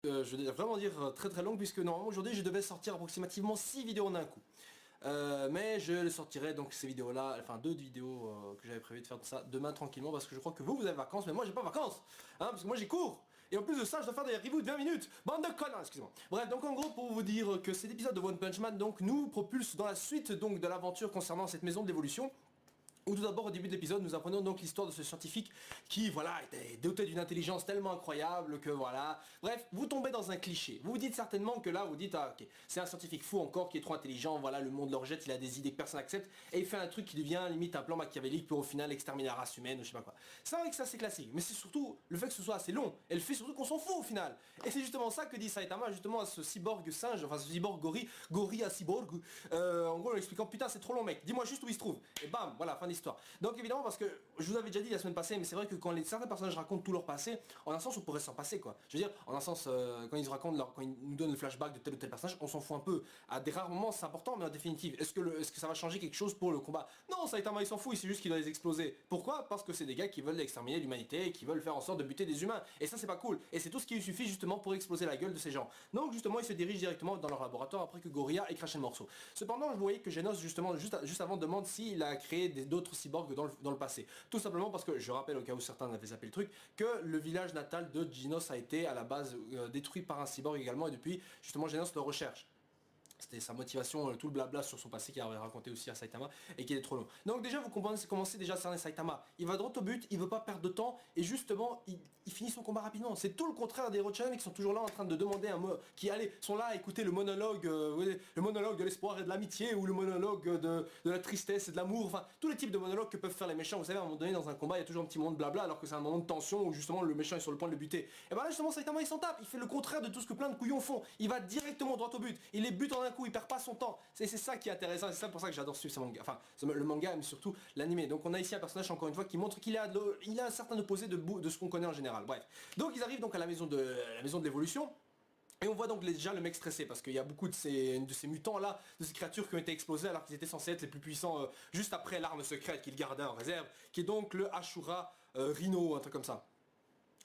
Je vais vraiment dire très longue puisque normalement aujourd'hui je devais sortir approximativement 6 vidéos en un coup. Mais je les sortirai donc ces vidéos là, enfin 2 vidéos que j'avais prévu de faire de ça demain tranquillement parce que je crois que vous avez vacances mais moi j'ai pas vacances hein, parce que moi j'ai cours. Et en plus de ça je dois faire des reviews de 20 minutes. Bande de connards, excusez-moi. Bref, donc en gros pour vous dire que cet épisode de One Punch Man donc nous propulse dans la suite donc de l'aventure concernant cette maison de l'évolution. Où tout d'abord au début de l'épisode nous apprenons donc l'histoire de ce scientifique qui voilà était doté d'une intelligence tellement incroyable que voilà. Bref, vous tombez dans un cliché. Vous vous dites certainement que là vous dites ah ok, c'est un scientifique fou encore qui est trop intelligent, voilà le monde le rejette, il a des idées que personne n'accepte et il fait un truc qui devient limite un plan machiavélique pour au final exterminer la race humaine ou je sais pas quoi. C'est vrai que ça c'est classique, mais c'est surtout le fait que ce soit assez long et le fait surtout qu'on s'en fout au final. Et c'est justement ça que dit Saitama justement à ce cyborg singe, enfin ce cyborg gorille à cyborg, en gros en lui expliquant putain c'est trop long mec, dis-moi juste où il se trouve. Et bam, voilà, fin d'histoire. Donc évidemment parce que je vous avais déjà dit la semaine passée, mais c'est vrai que quand certains personnages racontent tout leur passé, en un sens on pourrait s'en passer quoi. Je veux dire, en un sens quand ils racontent quand ils nous donnent le flashback de tel ou tel personnage, on s'en fout un peu. À des rares moments c'est important, mais en définitive, est-ce que ça va changer quelque chose pour le combat? Non, Saitama il s'en fout, c'est juste qu'il doit les exploser. Pourquoi? Parce que c'est des gars qui veulent exterminer l'humanité et qui veulent faire en sorte de buter des humains. Et ça c'est pas cool. Et c'est tout ce qui lui suffit justement pour exploser la gueule de ces gens. Donc justement il se dirige directement dans leur laboratoire après que Gorilla ait craché le morceau. Cependant vous voyez que Genos justement juste avant demande s'il a créé d'autres cyborgs dans le passé. Tout simplement parce que, je rappelle au cas où certains avaient zappé le truc, que le village natal de Genos a été à la base détruit par un cyborg également et depuis justement Genos le recherche. C'était sa motivation, tout le blabla sur son passé qu'il avait raconté aussi à Saitama et qui est trop long. Donc déjà vous commencez déjà à cerner Saitama. Il va droit au but, il veut pas perdre de temps et justement il finit son combat rapidement. C'est tout le contraire des Rochanen qui sont toujours là en train de demander un mot, qui sont là à écouter le monologue de l'espoir et de l'amitié ou le monologue de la tristesse et de l'amour. Enfin tous les types de monologues que peuvent faire les méchants. Vous savez à un moment donné dans un combat il y a toujours un petit moment de blabla alors que c'est un moment de tension où justement le méchant est sur le point de le buter. Et ben là justement Saitama il s'en tape, il fait le contraire de tout ce que plein de couillons font. Il va directement droit au but, il les bute en un coup, il perd pas son temps. C'est ça qui est intéressant, c'est ça pour ça que j'adore suivre ce manga, enfin le manga mais surtout l'animé. Donc on a ici un personnage encore une fois qui montre qu'il a un certain opposé de ce qu'on connaît en général. Bref. Donc ils arrivent donc à la maison de l'évolution. Et on voit donc déjà le mec stressé parce qu'il y a beaucoup de ces mutants là, de ces créatures qui ont été explosées alors qu'ils étaient censés être les plus puissants juste après l'arme secrète qu'il gardait en réserve, qui est donc le Ashura Rhino, un truc comme ça.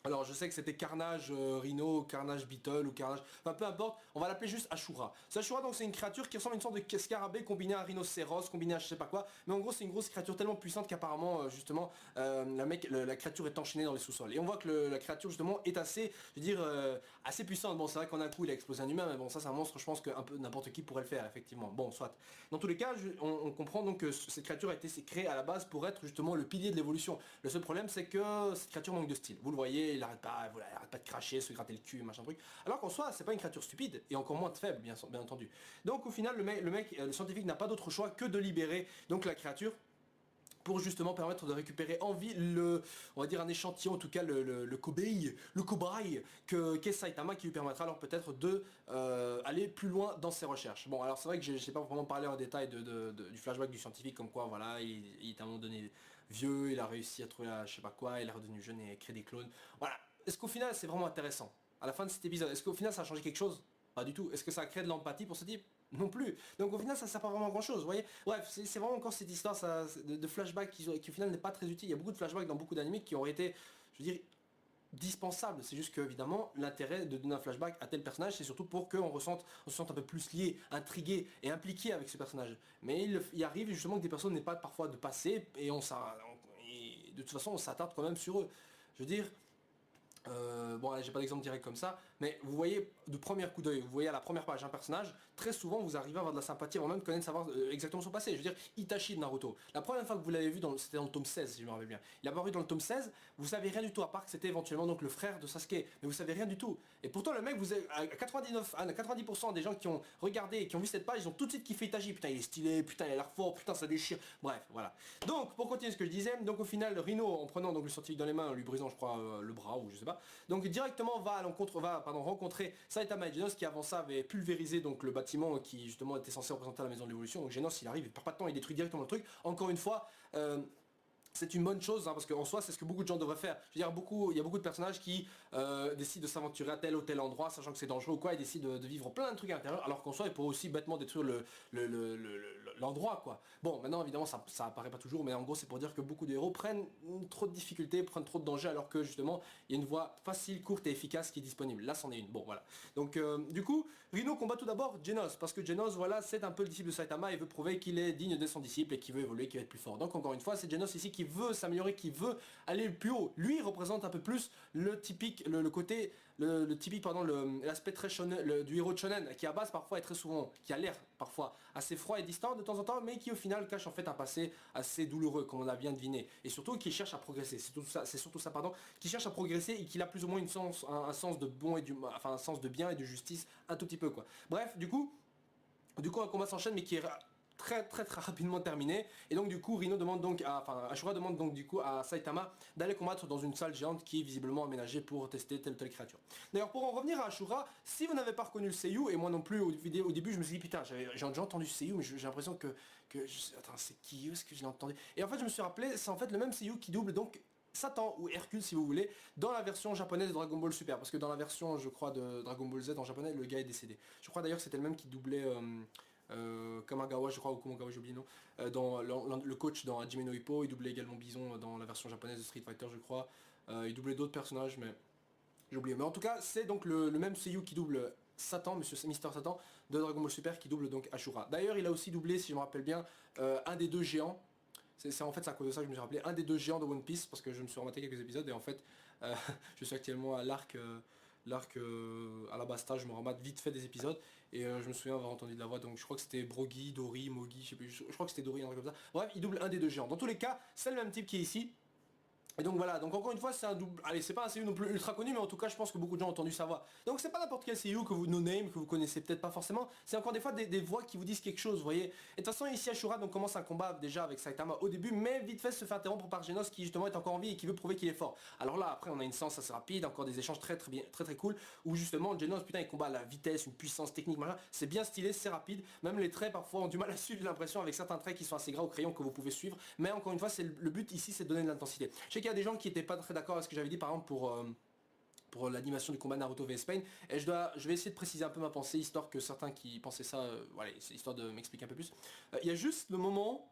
Alors je sais que c'était Carnage Rhino, Carnage Beetle ou Carnage... Enfin peu importe, on va l'appeler juste Ashura. Ce Ashura donc c'est une créature qui ressemble à une sorte de scarabée combiné à un rhinocéros, combiné à je sais pas quoi. Mais en gros c'est une grosse créature tellement puissante qu'apparemment justement la créature est enchaînée dans les sous-sols. Et on voit que la créature justement est assez, je veux dire, assez puissante. Bon c'est vrai qu'en un coup il a explosé un humain, mais bon ça c'est un monstre je pense que un peu n'importe qui pourrait le faire effectivement. Bon soit. Dans tous les cas, on comprend donc que cette créature a été créée à la base pour être justement le pilier de l'évolution. Le seul problème c'est que cette créature manque de style. Vous le voyez, il arrête pas de cracher, se gratter le cul, machin truc. Alors qu'en soi, c'est pas une créature stupide, et encore moins de faible, bien entendu. Donc au final, le scientifique n'a pas d'autre choix que de libérer donc la créature pour justement permettre de récupérer en vie on va dire un échantillon, en tout cas le cobaye qu'est Saitama, qui lui permettra alors peut-être de aller plus loin dans ses recherches. Bon alors c'est vrai que j'ai pas vraiment parlé en détail du flashback du scientifique, comme quoi voilà, il est à un moment donné vieux, il a réussi à trouver je sais pas quoi, il est redevenu jeune et créé des clones. Voilà. Est-ce qu'au final c'est vraiment intéressant? À la fin de cet épisode, est-ce qu'au final ça a changé quelque chose? Pas du tout. Est-ce que ça a créé de l'empathie pour ce type? Non plus. Donc au final ça sert pas vraiment à grand chose, vous voyez. Bref, c'est vraiment encore cette histoire de flashback qui au final n'est pas très utile. Il y a beaucoup de flashbacks dans beaucoup d'animés qui auraient été, je veux dire, dispensables. C'est juste que évidemment l'intérêt de donner un flashback à tel personnage, c'est surtout pour qu'on se sente un peu plus lié, intrigué et impliqué avec ce personnage. Mais il arrive justement que des personnes n'aient pas parfois de passé et de toute façon on s'attarde quand même sur eux. Je veux dire, bon allez, j'ai pas d'exemple direct comme ça, mais vous voyez de premier coup d'œil, vous voyez à la première page un personnage, très souvent vous arrivez à avoir de la sympathie avant même de connaître savoir exactement son passé. Je veux dire, Itachi de Naruto, la première fois que vous l'avez vu, c'était dans le tome 16 si je me rappelle bien, il a apparu dans le tome 16, vous savez rien du tout à part que c'était éventuellement donc le frère de Sasuke, mais vous savez rien du tout. Et pourtant le mec, à 90% des gens qui ont regardé et qui ont vu cette page, ils ont tout de suite kiffé Itachi, putain il est stylé, putain il a l'air fort, putain ça déchire, bref voilà. Donc pour continuer ce que je disais, donc au final Rhino en prenant donc le scientifique dans les mains, en lui brisant je crois le bras ou je sais pas, donc directement va rencontrer Saitama et Genos qui avant ça avait pulvérisé donc le bâtiment qui justement était censé représenter la maison de l'évolution. Donc Genos il arrive, il perd pas de temps, il détruit directement le truc. Encore une fois, c'est une bonne chose, hein, parce qu'en soi c'est ce que beaucoup de gens devraient faire. Je veux dire, il y a beaucoup de personnages qui décident de s'aventurer à tel ou tel endroit, sachant que c'est dangereux ou quoi, ils décident de vivre plein de trucs à l'intérieur, alors qu'en soi ils pourraient aussi bêtement détruire l'endroit, quoi. Bon, maintenant évidemment ça apparaît pas toujours, mais en gros c'est pour dire que beaucoup de héros prennent trop de difficultés, prennent trop de dangers, alors que justement il y a une voie facile, courte et efficace qui est disponible. Là c'en est une. Bon, voilà. Donc du coup, Rino combat tout d'abord Genos, parce que Genos, voilà, c'est un peu le disciple de Saitama et veut prouver qu'il est digne de son disciple et qu'il veut évoluer, qu'il va être plus fort. Donc encore une fois, c'est Genos ici qui veut s'améliorer, qui veut aller plus haut. Lui représente un peu plus le typique, le côté, le typique, pardon, l'aspect très shonen, du héros de shonen, qui à base parfois est très souvent, qui a l'air parfois assez froid et distant de temps en temps, mais qui au final cache en fait un passé assez douloureux, comme on a bien deviné, et surtout qui cherche à progresser. C'est surtout ça, pardon, qui cherche à progresser et qui a plus ou moins un sens de bon et un sens de bien et de justice un tout petit peu, quoi. Bref, du coup un combat s'enchaîne, mais qui est très rapidement terminé, et donc du coup Rino demande donc Ashura demande donc du coup à Saitama d'aller combattre dans une salle géante qui est visiblement aménagée pour tester telle ou telle créature. D'ailleurs, pour en revenir à Ashura, si vous n'avez pas reconnu le seiyuu, et moi non plus au début je me suis dit putain, j'ai déjà entendu ce seiyuu, mais j'ai l'impression attends, c'est qui, est-ce que je l'ai entendu, et en fait je me suis rappelé, c'est en fait le même seiyuu qui double donc Satan ou Hercule si vous voulez, dans la version japonaise de Dragon Ball Super, parce que dans la version je crois de Dragon Ball Z en japonais, le gars est décédé. Je crois d'ailleurs que c'était le même qui doublait Kamagawa, je crois, ou Komagawa, j'ai oublié, non, dans le coach dans Hajime no Ippo, il doublait également Bison dans la version japonaise de Street Fighter, je crois. Il doublait d'autres personnages, mais j'ai oublié. Mais en tout cas, c'est donc le même seiyuu qui double Satan, Mister Satan, de Dragon Ball Super, qui double donc Ashura. D'ailleurs, il a aussi doublé, si je me rappelle bien, un des deux géants. En fait, c'est à cause de ça que je me suis rappelé, un des deux géants de One Piece, parce que je me suis rematé quelques épisodes, et en fait, je suis actuellement à l'arc Alabasta, je me remate vite fait des épisodes, et je me souviens avoir entendu de la voix, donc je crois que c'était Brogy, Dory, Mogi, je sais plus, je crois que c'était Dory, un truc comme ça. Bref, il double un des deux géants. Dans tous les cas, c'est le même type qui est ici. Et donc voilà, donc encore une fois c'est un double, allez, c'est pas un seiyuu non plus ultra connu, mais en tout cas je pense que beaucoup de gens ont entendu sa voix. Donc c'est pas n'importe quel seiyuu que vous no-name, que vous connaissez peut-être pas forcément, c'est encore des fois des voix qui vous disent quelque chose, vous voyez. Et de toute façon ici Ashura donc commence un combat déjà avec Saitama au début, mais vite fait se fait interrompre par Genos qui justement est encore en vie et qui veut prouver qu'il est fort. Alors là après on a une séance assez rapide, encore des échanges très cool, où justement Genos putain il combat à la vitesse, une puissance technique, machin, c'est bien stylé, c'est rapide, même les traits parfois ont du mal à suivre, j'ai l'impression, avec certains traits qui sont assez gras au crayon que vous pouvez suivre, mais encore une fois c'est le but ici, c'est de donner de l'intensité. Je sais qu'il y a des gens qui étaient pas très d'accord avec ce que j'avais dit par exemple pour l'animation du combat Naruto vs Pain, et je vais essayer de préciser un peu ma pensée, histoire que certains qui pensaient ça, voilà, c'est histoire de m'expliquer un peu plus. Il y a juste le moment...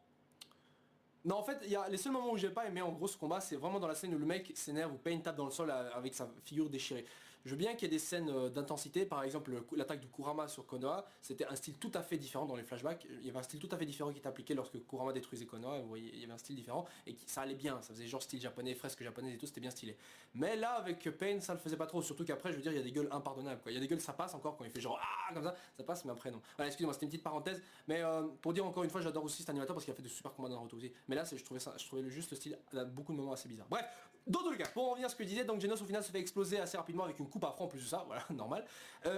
Non, en fait, il y a les seuls moments où j'ai pas aimé en gros ce combat, c'est vraiment dans la scène où le mec s'énerve, où Pain tape dans le sol avec sa figure déchirée. Je veux bien qu'il y ait des scènes d'intensité, par exemple l'attaque de Kurama sur Konoha, c'était un style tout à fait différent dans les flashbacks, il y avait un style tout à fait différent qui était appliqué lorsque Kurama détruisait Konoha, vous voyez, il y avait un style différent, et ça allait bien, ça faisait genre style japonais, fresque japonaise et tout, c'était bien stylé. Mais là, avec Pain, ça le faisait pas trop, surtout qu'après, je veux dire, il y a des gueules impardonnables, quoi. Il y a des gueules, ça passe encore, quand il fait genre, ah, comme ça passe, mais après non. Voilà, excusez-moi, c'était une petite parenthèse, mais pour dire encore une fois, j'adore aussi cet animateur parce qu'il a fait de super combats dans Naruto aussi. Mais là, je trouvais juste le style à beaucoup de moments assez bizarres. Bref, dans tous les cas, pour en revenir à ce que je disais, donc Genos au final se fait exploser assez rapidement avec une coupe à franc en plus de ça, voilà, normal.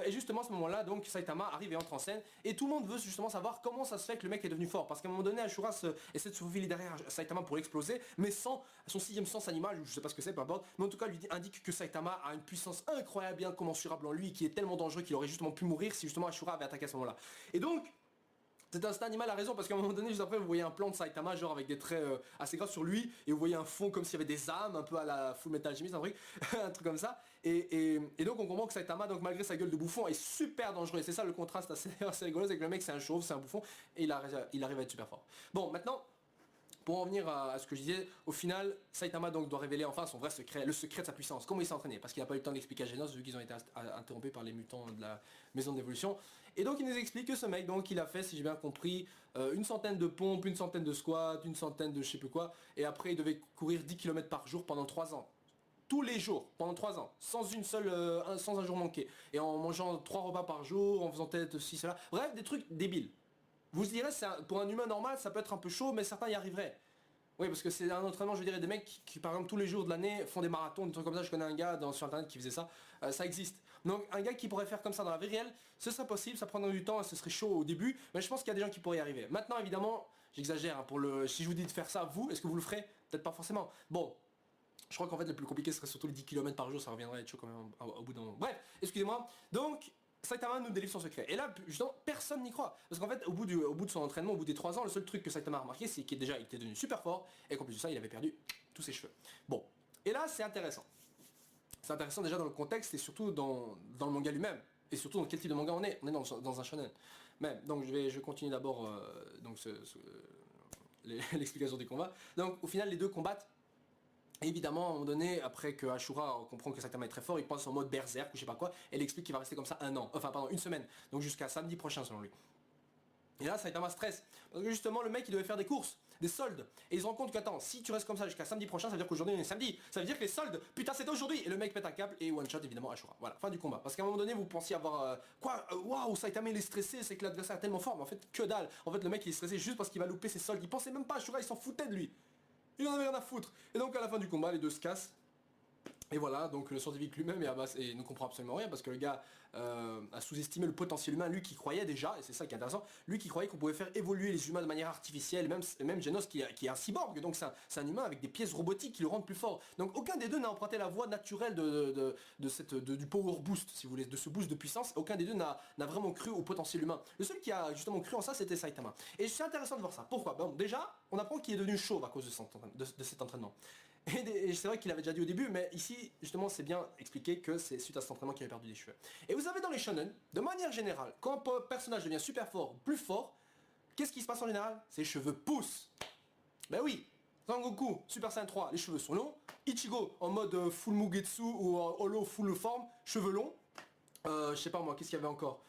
Et justement à ce moment-là, donc Saitama arrive et entre en scène, et tout le monde veut justement savoir comment ça se fait que le mec est devenu fort, parce qu'à un moment donné, Ashura essaie de se faufiler derrière Saitama pour l'exploser, mais sans son sixième sens animal, ou je sais pas ce que c'est, peu importe, mais en tout cas lui indique que Saitama a une puissance incroyable, incommensurable en lui, qui est tellement dangereux qu'il aurait justement pu mourir si justement Ashura avait attaqué à ce moment-là. Et donc, cet animal a raison, parce qu'à un moment donné, juste après, vous voyez un plan de Saitama, genre avec des traits assez gras sur lui, et vous voyez un fond comme s'il y avait des âmes, un peu à la Full Metal Alchemist, un truc comme ça. Et donc on comprend que Saitama, donc malgré sa gueule de bouffon, est super dangereux. Et c'est ça le contraste assez rigolo, c'est que le mec c'est un chauve, c'est un bouffon, et il arrive à être super fort. Bon, maintenant... Pour en revenir à ce que je disais, au final, Saitama donc doit révéler enfin son vrai secret, le secret de sa puissance, comment il s'est entraîné, parce qu'il n'a pas eu le temps d'expliquer à Genos, vu qu'ils ont été interrompus par les mutants de la maison d'évolution. Et donc il nous explique que ce mec, donc il a fait, si j'ai bien compris, une centaine de pompes, une centaine de squats, une centaine de je sais plus quoi, et après il devait courir 10 km par jour pendant 3 ans. Tous les jours, pendant 3 ans, sans un jour manqué, et en mangeant 3 repas par jour, en faisant peut-être ci, cela, bref, des trucs débiles. Vous direz, pour un humain normal, ça peut être un peu chaud, mais certains y arriveraient. Oui, parce que c'est un entraînement, je dirais, des mecs qui, par exemple, tous les jours de l'année, font des marathons, des trucs comme ça. Je connais un gars sur internet qui faisait ça. Ça existe. Donc, un gars qui pourrait faire comme ça dans la vie réelle, ce serait possible, ça prendrait du temps, ce serait chaud au début, mais je pense qu'il y a des gens qui pourraient y arriver. Maintenant, évidemment, j'exagère, hein, si je vous dis de faire ça, vous, est-ce que vous le ferez? Peut-être pas forcément. Bon. Je crois qu'en fait, le plus compliqué serait surtout les 10 km par jour, ça reviendrait à être chaud quand même au bout d'un moment. Bref, excusez-moi. Donc, Saitama nous délivre son secret. Et là, justement, personne n'y croit. Parce qu'en fait, au bout de son entraînement, au bout des 3 ans, le seul truc que Saitama a remarqué, c'est qu'il déjà il était devenu super fort, et qu'en plus de ça, il avait perdu tous ses cheveux. Bon. Et là, c'est intéressant. C'est intéressant déjà dans le contexte et surtout dans le manga lui-même. Et surtout dans quel type de manga on est. On est dans un shonen. Même. Donc je continue d'abord l'explication des combats. Donc au final, les deux combattent. Et évidemment, à un moment donné, après que Ashura comprend que Saitama est très fort, il passe en mode berserk ou je sais pas quoi, et il explique qu'il va rester comme ça un an, enfin pardon, une semaine, donc jusqu'à samedi prochain selon lui. Et là, Saitama stresse, parce que justement, le mec, il devait faire des courses, des soldes, et il se rend compte qu'attends, si tu restes comme ça jusqu'à samedi prochain, ça veut dire qu'aujourd'hui on est samedi, ça veut dire que les soldes, putain c'est aujourd'hui, et le mec pète un câble et one shot évidemment Ashura. Voilà, fin du combat. Parce qu'à un moment donné, vous pensiez avoir waouh, Saitama il est stressé, c'est que l'adversaire est tellement fort, mais en fait que dalle. En fait, le mec il est stressé juste parce qu'il va louper ses soldes, il pensait même pas à Ashura, il s'en foutait de lui. Il en avait rien à foutre. Et donc à la fin du combat, les deux se cassent. Et voilà, donc le scientifique lui-même ne comprend absolument rien parce que le gars a sous-estimé le potentiel humain, lui qui croyait déjà, et c'est ça qui est intéressant, lui qui croyait qu'on pouvait faire évoluer les humains de manière artificielle, même Genos qui est un cyborg, donc c'est un humain avec des pièces robotiques qui le rendent plus fort. Donc aucun des deux n'a emprunté la voie naturelle du power boost, si vous voulez, de ce boost de puissance, aucun des deux n'a vraiment cru au potentiel humain. Le seul qui a justement cru en ça, c'était Saitama. Et c'est intéressant de voir ça. Pourquoi? Bon, déjà, on apprend qu'il est devenu chauve à cause de cet entraînement. Et c'est vrai qu'il avait déjà dit au début, mais ici, justement, c'est bien expliqué que c'est suite à cet entraînement qu'il avait perdu des cheveux. Et vous avez dans les shonen, de manière générale, quand un personnage devient super fort, plus fort, qu'est-ce qui se passe en général? Ses cheveux poussent. Ben oui, Sangoku, Super Saiyan 3, les cheveux sont longs. Ichigo, en mode full Mugetsu ou en holo full forme, cheveux longs. Je sais pas moi, qu'est-ce qu'il y avait encore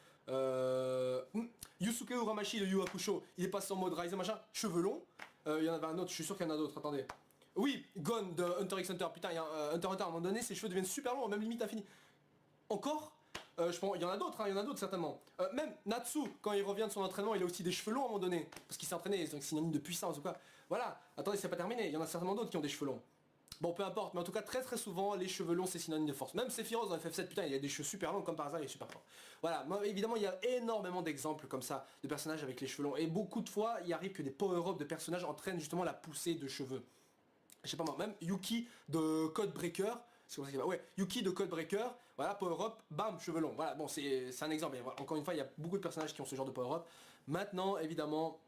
Yusuke Uramashi de Yu Hakusho, il est passé en mode Rise machin, cheveux longs. Il y en avait un autre, je suis sûr qu'il y en a d'autres, attendez. Oui, Gon de Hunter x Hunter, putain, il y a Hunter x Hunter, à un moment donné, ses cheveux deviennent super longs, même limite infini. Encore je pense, il y en a d'autres, il y en a d'autres certainement. Même Natsu, quand il revient de son entraînement, il a aussi des cheveux longs à un moment donné. Parce qu'il s'est entraîné, donc synonyme de puissance ou quoi. Voilà, attendez, c'est pas terminé, il y en a certainement d'autres qui ont des cheveux longs. Bon, peu importe, mais en tout cas, très très souvent, les cheveux longs, c'est synonyme de force. Même Sephiroth dans FF7, putain, il a des cheveux super longs, comme par hasard, il est super fort. Voilà, moi, évidemment, il y a énormément d'exemples comme ça, de personnages avec les cheveux longs. Et beaucoup de fois, il arrive que des power-up de personnages entraînent justement la poussée de cheveux. Je sais pas moi, même Yuki de Codebreaker, c'est comme ça qu'il va, ouais, Yuki de Codebreaker, voilà, power-up, bam, cheveux longs. Voilà, bon, c'est un exemple. Et voilà, encore une fois, il y a beaucoup de personnages qui ont ce genre de power-up. Maintenant, évidemment,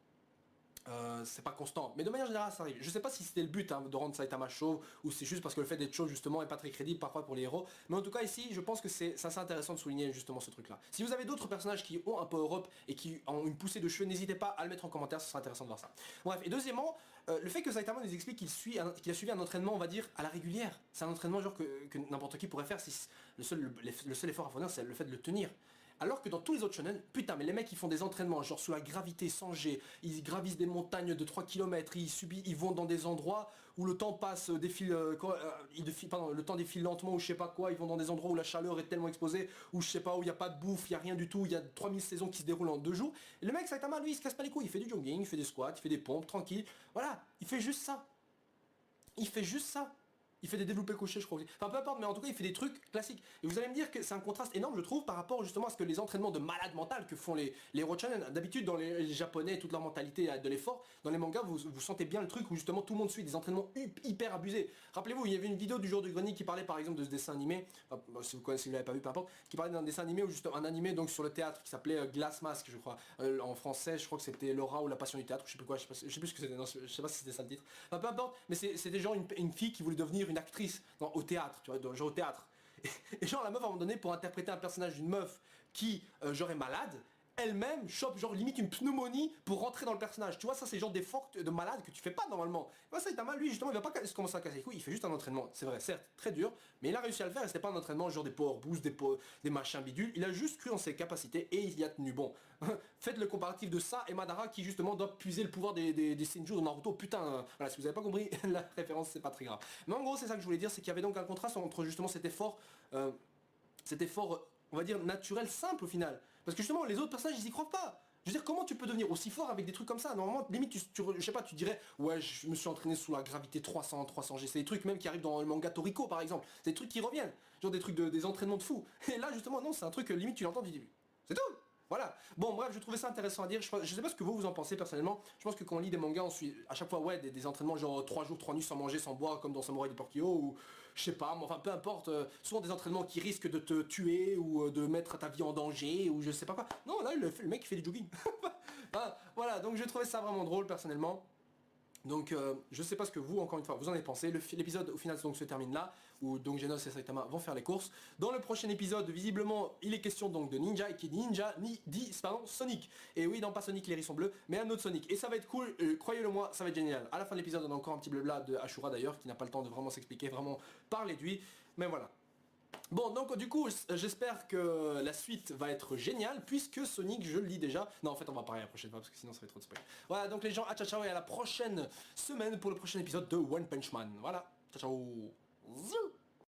c'est pas constant, mais de manière générale ça arrive. Je sais pas si c'était le but de rendre Saitama chauve ou c'est juste parce que le fait d'être chauve justement est pas très crédible parfois pour les héros, mais en tout cas ici je pense que c'est intéressant de souligner justement ce truc là. Si vous avez d'autres personnages qui ont un power-up et qui ont une poussée de cheveux, n'hésitez pas à le mettre en commentaire, ce sera intéressant de voir ça. Bref, et deuxièmement, le fait que Saitama nous explique qu'il a suivi un entraînement, on va dire, à la régulière. C'est un entraînement genre que n'importe qui pourrait faire, si le seul effort à fournir c'est le fait de le tenir. Alors que dans tous les autres shonen, putain mais les mecs ils font des entraînements genre sous la gravité sans G, ils gravissent des montagnes de 3 km, ils vont dans des endroits où le temps passe, le temps défile lentement ou je sais pas quoi, ils vont dans des endroits où la chaleur est tellement exposée, où je sais pas, où il n'y a pas de bouffe, il n'y a rien du tout, il y a 3000 saisons qui se déroulent en 2 jours. Et le mec Saitama lui il se casse pas les couilles, il fait du jogging, il fait des squats, il fait des pompes, tranquille, voilà, il fait juste ça. Il fait juste ça. Il fait des développés couchés je crois aussi. Enfin peu importe mais en tout cas il fait des trucs classiques. Et vous allez me dire que c'est un contraste énorme je trouve par rapport justement à ce que les entraînements de malade mental que font les héros shonen. D'habitude dans les japonais, toute leur mentalité de l'effort, dans les mangas vous sentez bien le truc où justement tout le monde suit des entraînements hyper abusés. Rappelez-vous il y avait une vidéo du jour de grenier qui parlait par exemple de ce dessin animé, enfin, si vous connaissez, si vous l'avez pas vu peu importe, qui parlait d'un dessin animé ou justement un animé donc sur le théâtre qui s'appelait Glass Mask je crois. En français je crois que c'était Laura ou la passion du théâtre, je sais plus quoi, je sais plus ce que c'était, je sais pas si c'était ça le titre. Enfin peu importe, mais c'était genre une fille qui voulait devenir une actrice au théâtre, tu vois, genre au théâtre. Et genre la meuf à un moment donné pour interpréter un personnage d'une meuf qui genre est malade, elle-même chope genre limite une pneumonie pour rentrer dans le personnage. Tu vois ça c'est genre des forks de malade que tu fais pas normalement. Moi Saitama lui justement il va pas commencer à casser les couilles, il fait juste un entraînement. C'est vrai certes très dur, mais il a réussi à le faire et c'était pas un entraînement genre des power boosts, des machins bidules. Il a juste cru en ses capacités et il y a tenu. Bon, faites le comparatif de ça et Madara qui justement doit puiser le pouvoir des Senju dans Naruto. Putain, voilà si vous avez pas compris la référence c'est pas très grave. Mais en gros c'est ça que je voulais dire, c'est qu'il y avait donc un contraste entre justement cet effort on va dire naturel, simple au final. Parce que justement les autres personnages ils y croient pas. Je veux dire comment tu peux devenir aussi fort avec des trucs comme ça. Normalement limite je sais pas tu dirais ouais je me suis entraîné sous la gravité 300 G. C'est des trucs même qui arrivent dans le manga Toriko par exemple. C'est des trucs qui reviennent. Genre des trucs des entraînements de fou. Et là justement non c'est un truc limite tu l'entends tu dis c'est tout. Voilà. Bon, bref, je trouvais ça intéressant à dire. Je sais pas ce que vous en pensez personnellement. Je pense que quand on lit des mangas, on suit à chaque fois ouais, des entraînements genre 3 jours, 3 nuits sans manger, sans boire, comme dans Samurai Deportivo, ou je sais pas, mais enfin peu importe. Souvent des entraînements qui risquent de te tuer ou de mettre ta vie en danger, ou je sais pas quoi. Non, là, le mec il fait du jogging. Hein, voilà, donc je trouvais ça vraiment drôle personnellement. Donc je sais pas ce que vous, encore une fois, vous en avez pensé. L'épisode au final donc se termine là, où donc Genos et Saitama vont faire les courses. Dans le prochain épisode, visiblement, il est question donc de Ninja, et qui dit Ninja, dit pardon, Sonic. Et oui, non pas Sonic, les hérissons bleus, mais un autre Sonic. Et ça va être cool, croyez-le moi, ça va être génial. À la fin de l'épisode, on a encore un petit blabla de Ashura d'ailleurs, qui n'a pas le temps de vraiment s'expliquer, vraiment parler de lui. Mais voilà. Bon, donc du coup, j'espère que la suite va être géniale, puisque Sonic, je le lis déjà. Non, en fait, on va parler la prochaine fois, parce que sinon ça va être trop de spoil. Voilà, donc les gens, à ciao ciao, et à la prochaine semaine pour le prochain épisode de One Punch Man. Voilà, ciao ciao. Zou.